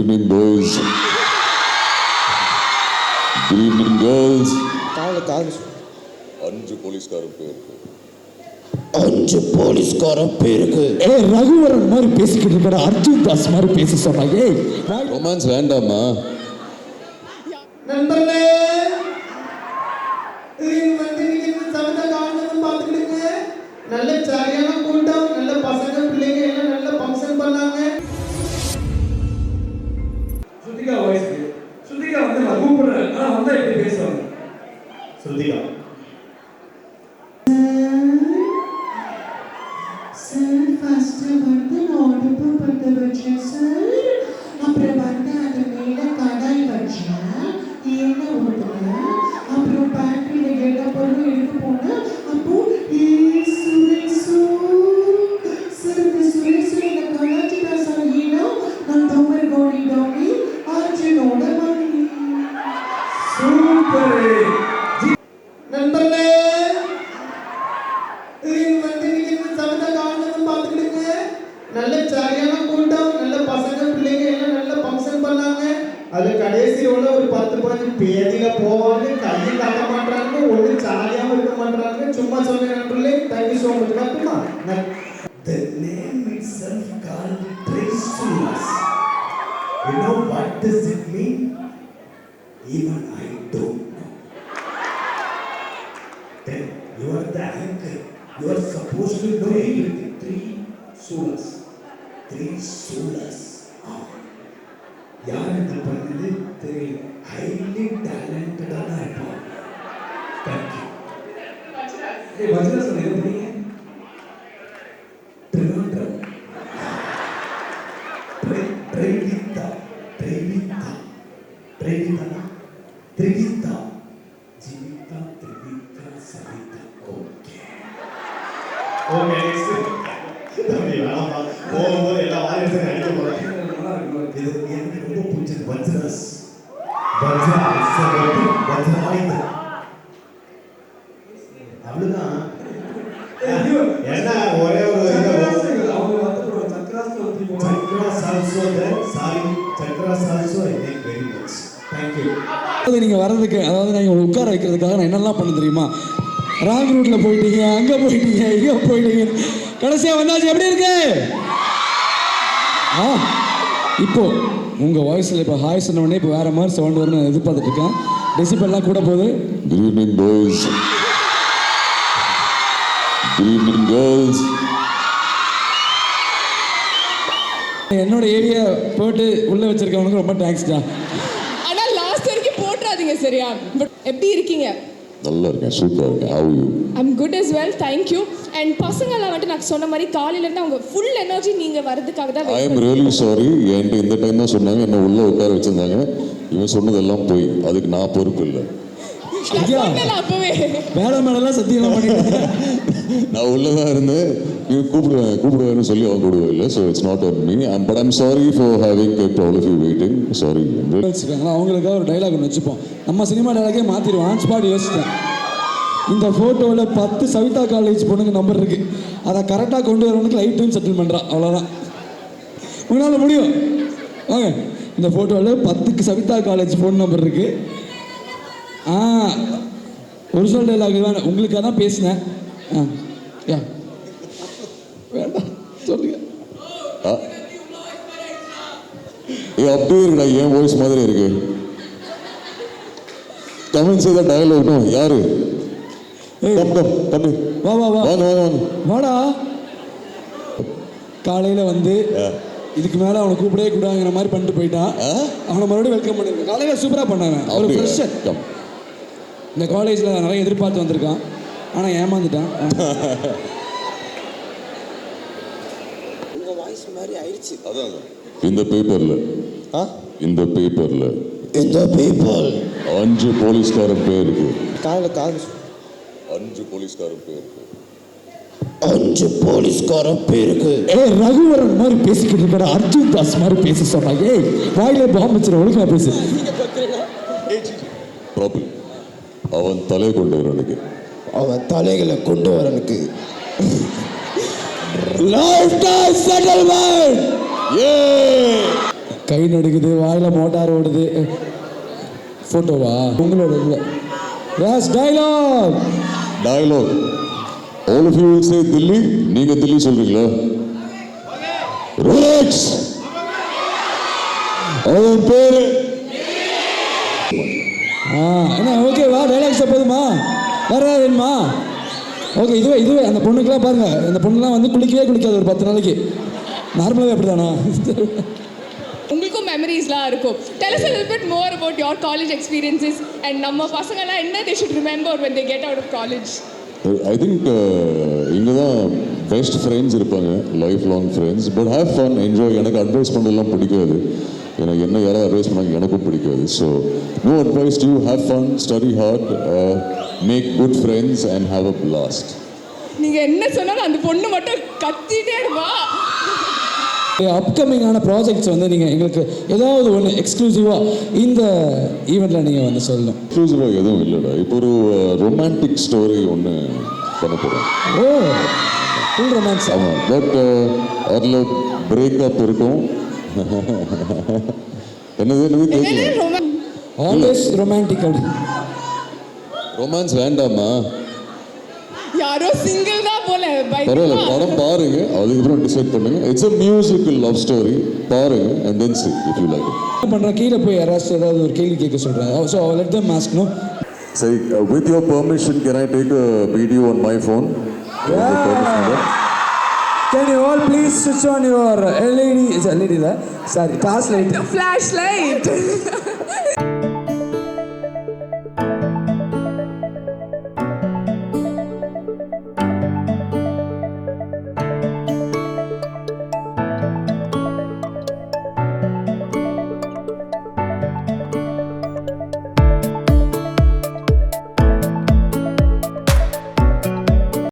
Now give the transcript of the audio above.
evening, boys. Good evening, girls. அஞ்சு போலீஸ்காரன் பேருக்கு 5 போலீஸ்காரன் பேருக்கு ரகுவரன் மாதிரி பேசிக்கிட்டு இருக்கிற அர்ஜுன் தாஸ் மாதிரி பேச சொன்னாங்க. ரொமான்ஸ் வேண்டாமா? நண்பர்களே, சமத காரணம் பார்த்துக்கிடுங்க. நல்ல சரியான கூட்டம், நல்ல பசங்க பிள்ளைங்க எல்லாம் நல்ல ஃபங்க்ஷன் பண்ணாங்க. ஸ்ருதிகா வாய்ஸ் ஸ்ருதிகா வந்து நான் கூப்பிடுறேன், ஆனா வந்தா எப்படி பேசுவாங்க? ஸ்ருதிகா சார் ஃபர்ஸ்ட் வந்து நான் அடுப்பு பற்ற வச்சேன் சார். அப்புறம் வந்து அது மேல கடாய் வச்சேன், எண்ணெய் ஊற்றினேன். அப்புறம் பேக்கரியில் எல்லா பொருளும் எடுக்க போனேன். அப்போ சுரேஷு சார், இந்த சுரேஷு என்னை கலாச்சிட்டா சார். ஏன்னா நான் தமிழ் கோடி டோனி அர்ஜுனோட மணி. சூப்பர். நண்பர்களே, சமத காரணம் பார்த்துக்கிடுங்க. நல்ல சரியான கூட்டம், நல்ல பசங்க பிள்ளைங்க எல்லாம் நல்ல ஃபங்க்ஷன் பண்ணாங்க. அது கடைசியில் உள்ள ஒரு 10-15 பேதியில போவாங்க, கையை காட்ட மாட்டாங்க, ஒண்ணு ஜாலியாகவும் இருக்க மாட்டாங்க. சும்மா சொன்ன நண்பர்களே, தேங்க்யூ ஸோ மச். கட்டுமா The name itself called Trisulas. You know what does it mean? Even I don't know. Then you are the anchor. You are supposed to know everything. Trisulas. Trisulas. யார் இந்த பண்ணது தெரியல. Highly டேலண்டடான இருப்பான். Thank you. ஏய் வஜ்ரா sir எங்க போறீங்க? Tiruvannamalai. ட்ரெயினிதா. Jeevitha த்ரிவிதா Savitha. Okay போகும்போது எல்லா வாரியத்தையும் நினைக்க போறேன். நல்லா இருக்கு. இது எனக்கு ரொம்ப பிடிச்சது. வஜ்ராஸ் வஜ்ராயுதம். அவ்வளவுதான். என்ன ஒரே ஒரு அவங்க வந்து சக்கராஸ்ல ஊத்தி போறாங்க. Chakras also chakras also I like very much. Thank you. அது நீங்கள் வர்றதுக்கு, அதாவது நான் உங்களை உட்கார வைக்கிறதுக்காக நான் என்னெல்லாம் பண்ண தெரியுமா? ராங் ரூட்டில் போயிட்டீங்க, அங்கே போயிட்டீங்க, இங்கே போயிட்டீங்க, கடைசியாக வந்தாச்சு. எப்படி இருக்கு? இப்போ உங்கள் வாய்ஸில் இப்போ ஹாய் சொன்ன உடனே இப்போ வேறு மாதிரி சவுண்ட் வரும்னு நான் எதிர்பார்த்துட்டு இருக்கேன். டெசிபெல்லாம் கூட போகுது. Good evening, boys. Good evening, girls. என்னோட ஏரியா போட்டு உள்ளே வச்சிருக்கவனுக்கு ரொம்ப தேங்க்ஸ்டா. ஆனால் லாஸ்ட் வரைக்கும் போட்டுறாதீங்க சரியா? பட் எப்படி இருக்கீங்க? நல்லா இருக்கேன், சூப்பராக இருக்கேன். How are you? I'm good as well, thank you. And பசங்களாம் வந்துட்டு நான் சொன்ன மாதிரி காலையிலேருந்து அவங்க ஃபுல் எனர்ஜி நீங்கள் வரதுக்காக தான் I am really sorry. என்கிட்ட இந்த டைம் தான் சொன்னாங்க, என்ன உள்ளே உட்கார வச்சுருந்தாங்க. இவன் சொன்னதெல்லாம் போய், அதுக்கு நான் பொறுப்பு இல்லை. அப்பவே வேலை மேலாம் சத்தியமாக பண்ணிட்டு நான் உள்ளே தான் இருந்தேன். இவன் கூப்பிடுவேன்னு சொல்லி அவன் கூப்பிடுவே இல்லை. So it's not on me. But I'm sorry for having kept all of you waiting. Sorry. அவங்களுக்காக ஒரு டைலாக் ஒன்று வச்சுப்போம். நம்ம சினிமா டைலாகே மாற்றிடுவோம். ஆன் ஸ்பாட் யோசித்தேன். இந்த ஃபோட்டோவில் 10 சவிதா காலேஜ் பொண்ணுங்க நம்பர் இருக்குது. அதை கரெக்டாக கொண்டு வரவனுக்கு லைஃப் டைம் செட்டில் பண்ணுறான். அவ்வளோதான். உங்களால் முடியும். வாங்க, இந்த ஃபோட்டோவில் 10 சவிதா காலேஜ் ஃபோன் நம்பர் இருக்குது. ஒரிஜினல் டைலாக் வேணும். உங்களுக்காக தான் பேசினேன். வேண்டாம் சொல்லுங்க. அப்படியே இருக்குடா, என் வாய்ஸ் மாதிரி இருக்கு. கமெண்ட் செய்த டயலாக் யாரு? தம்பி வா வா வா வாங்க வாங்க வாங்க. வாடா. காலையில் வந்து இதுக்கு மேலே அவனை கூப்பிடவே கூடாங்கிற மாதிரி பண்ணிட்டு போயிட்டான். அவனை மறுபடியும் வெல்கம் பண்ணிருக்கேன். காலையில் சூப்பராக பண்ணாங்க. ஒரு ஃப்ரெஷர். இந்த காலேஜில் நிறைய எதிர்பார்த்து வந்திருக்கான், ஆனால் ஏமாந்துட்டான். உங்க வாய்ஸ் மாதிரி ஆயிடுச்சு. அதான் இந்த பேப்பரில் இந்த பேப்பர் 5 போலீஸ்காரன் பேருக்கு காது 5 போலீஸ்காரன் பேருக்கு 5 போலீஸ்காரன் பேருக்கு ரகுவரன் மாதிரி பேசிக்கிட்டு இருக்கிற அர்ஜுன் தாஸ் மாதிரி பேச சொன்னாங்க. வாயிலே பாம்பு வச்சுரு, ஒழுங்கா பேசு. ப்ராப்ளம் அவன் தலை கொண்டு வரனுக்கு, அவன் தலைகளை கொண்டு வரனுக்கு லைஃப் டைம் செட்டில்மெண்ட். கை நடுக்குது, வாயில் மோட்டார் ஓடுது. ஃபோட்டோவா உங்களோட இல்லை? ராஸ் dialogue. Dialogue. All of you will say Delhi. நீங்க தில்லி சொல்றீங்களா? Relax. அவன் பேரு என்ன ஓகேவா? டைலாக்ஸ் போதுமா? வேற வேணுமா? ஓகே, இதுவே அந்த பொண்ணுக்கெல்லாம் பாருங்க, அந்த பொண்ணுலாம் வந்து குளிக்கவே குளிக்காது ஒரு 10 நாளைக்கு. நார்மலாகவே அப்படி தானா? உங்களுக்கும் மெமரிஸ்லாம் இருக்கும். Tell us a little bit more about your college experiences and நம்ம பசங்கலாம் என்ன they should remember when they get out of college. I think இங்கே தான் பெஸ்ட் ஃப்ரெண்ட்ஸ் இருப்பாங்க, life long friends. But have fun, enjoy. எனக்கு advice பண்ணலாம் பிடிக்காது, எனக்கு என்ன யாராவது அட்வைஸ் பண்ணாங்க எனக்கும் பிடிக்காது. So no advice to have fun, study hard, make good friends and have a blast. நீங்கள் என்ன சொன்னாலும் அந்த பொண்ணு மட்டும் கத்திட்டே இருப்பா. அப்கமிங்கான ப்ராஜெக்ட்ஸ் வந்து நீங்கள் எங்களுக்கு ஏதாவது ஒன்று எக்ஸ்க்ளூசிவாக இந்த ஈவெண்ட்டில் நீங்கள் வந்து சொல்லணும். எக்ஸ்க்ளூசிவாக எதுவும் இல்லைடா. இப்போ ஒரு ரொமான்டிக் ஸ்டோரி ஒன்று பண்ண போகிறேன். ஓ, ஃபுல் ரொமான்ஸ். ஆமாம், பட் அதில் பிரேக்கப் இருக்கும். என்னது ஆல்வேஸ் ரொமான்டிக். அப்படி ரொமான்ஸ் வேண்டாமா? யாரோ சிங்கிள் தான் போல. பரவாயில்ல, படம் பாருங்க, அதுக்கப்புறம் டிசைட் பண்ணுங்க. It's a musical love story. பாருங்க and then see if you like it. பண்ணுறேன், கீழே போய் யாராச்சும் ஏதாவது ஒரு கேள்வி கேட்க சொல்கிறேன். So let them ask. No, say with your permission can I take a video on my phone? can you all please switch on your LED? Is LED la? Sorry, torch light. Flashlight.